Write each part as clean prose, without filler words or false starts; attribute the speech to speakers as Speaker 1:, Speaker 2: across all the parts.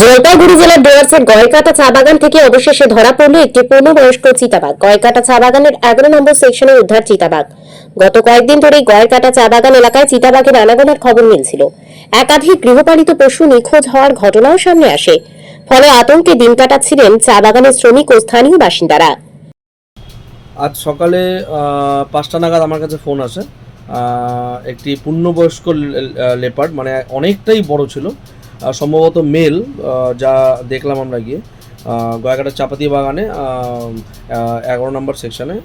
Speaker 1: জলপাইগুড়ি জেলার ডুয়ার্সের গয়কাটা চা বাগান থেকে অবশেষে ধরা পড়ল একটি পূর্ণবয়স্ক চিতাবাঘ। গয়কাটা চা বাগানের 11 নম্বর সেকশনে উদ্ধার চিতাবাঘ। গত কয়েকদিন ধরে গয়কাটা চা বাগান এলাকায় চিতাবাঘের আনাগোনার খবর মিলছিল। একাধিক গৃহপালিত পশু নিখোঁজ হওয়ার ঘটনাও সামনে আসে। ফলে আতঙ্কে দিন কাটাচ্ছিলেন চা বাগানের শ্রমিক ও স্থানীয় বাসিন্দারা।
Speaker 2: আজ সকালে 5টা নাগাদ আমার কাছে ফোন আসে। একটি পূর্ণবয়স্ক লেপার্ড, মানে অনেকটাই বড় ছিল, সম্ভবত মেল, যা দেখলাম আমরা গিয়ে গয়াকাটা চাপাতি বাগানে 11 নম্বর সেকশনে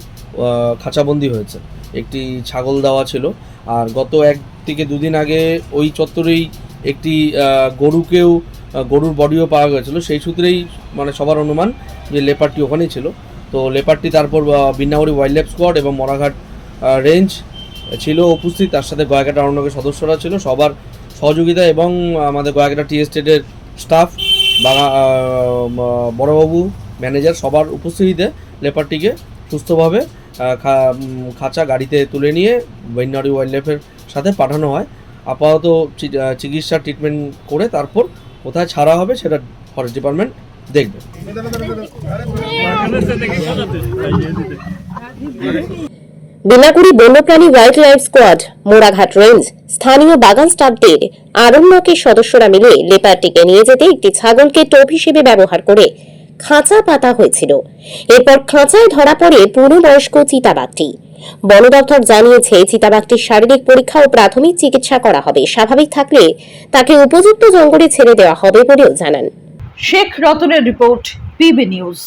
Speaker 2: খাঁচাবন্দি হয়েছে। একটি ছাগল দেওয়া ছিল। আর গত 1 থেকে 2 দিন আগে ওই চত্বরেই একটি গরুর বডিও পাওয়া গেছিলো। সেই সূত্রেই মানে সবার অনুমান যে লেপারটি ওখানেই ছিল। তো লেপারটি তারপর বিন্নাগুড়ি ওয়াইল্ড লাইফ স্কোয়াড এবং মরাঘাট রেঞ্জ ছিল উপস্থিত, তার সাথে গয়াকাটা অরণ্যকের সদস্যরা ছিল। সবার সহযোগিতা এবং আমাদের গয়াকাটা টি এস্টেটের স্টাফ, বড়বাবু, ম্যানেজার, সবার উপস্থিতিতে লেপারটিকে সুস্থভাবে খাঁচা গাড়িতে তুলে নিয়ে বিন্নাগুড়ি ওয়াইল্ড লাইফের সাথে পাঠানো হয়। আপাতত চিকিৎসা ট্রিটমেন্ট করে তারপর কোথায় ছাড়া হবে সেটা ফরেস্ট ডিপার্টমেন্ট দেখবে।
Speaker 1: বিন্নাগুড়ি বন্যপ্রাণী wild life squad, Moraghat range, স্থানীয় বাগান স্টাফদের আরণ্যকের সদস্যরা মিলে লেপারটিকে নিয়ে যেতে একটি ছাগলকে টোপ হিসেবে ব্যবহার করে খাঁচা পাতা হয়েছিল। এরপর খাঁচায় ধরা পড়ে পূর্ণবয়স্ক চিতাবাঘটি। বন দপ্তর জানিয়েছে চিতাবাঘটির শারীরিক পরীক্ষা ও প্রাথমিক চিকিৎসা করা হবে। স্বাভাবিক থাকলে তাকে উপযুক্ত জঙ্গলে ছেড়ে দেওয়া হবে বলেও জানান।
Speaker 3: শেখ রতনের রিপোর্ট, পিবি নিউজ।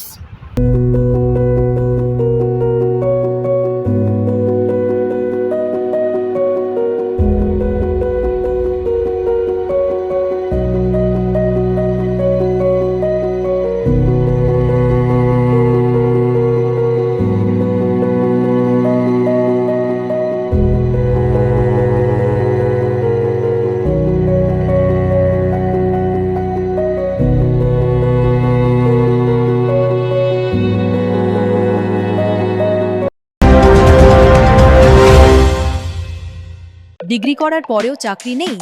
Speaker 4: ডিগ্রি করার পরেও চাকরি নেই,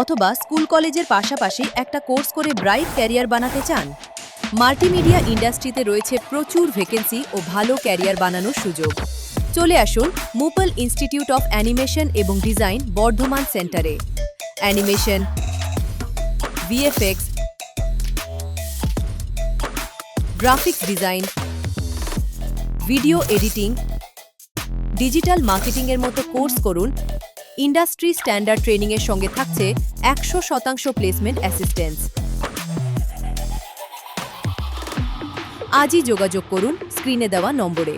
Speaker 4: অথবা স্কুল কলেজের পাশাপাশি একটা কোর্স করে ব্রাইট ক্যারিয়ার বানাতে চান? মাল্টিমিডিয়া ইন্ডাস্ট্রিতে রয়েছে প্রচুর ভ্যাকেন্সি ও ভালো ক্যারিয়ার বানানোর সুযোগ। চলে আসুন মুপল ইনস্টিটিউট অফ অ্যানিমেশন এবং ডিজাইন বর্ধমান সেন্টারে। Animation, VFX, graphics design, video editing, digital marketing এর মতো কোর্স করুন। ইন্ডাস্ট্রি স্ট্যান্ডার্ড ট্রেনিং এর সঙ্গে থাকছে 100% প্লেসমেন্ট অ্যাসিস্ট্যান্স। আজই যোগাযোগ করুন স্ক্রিনে দেওয়া নম্বরে।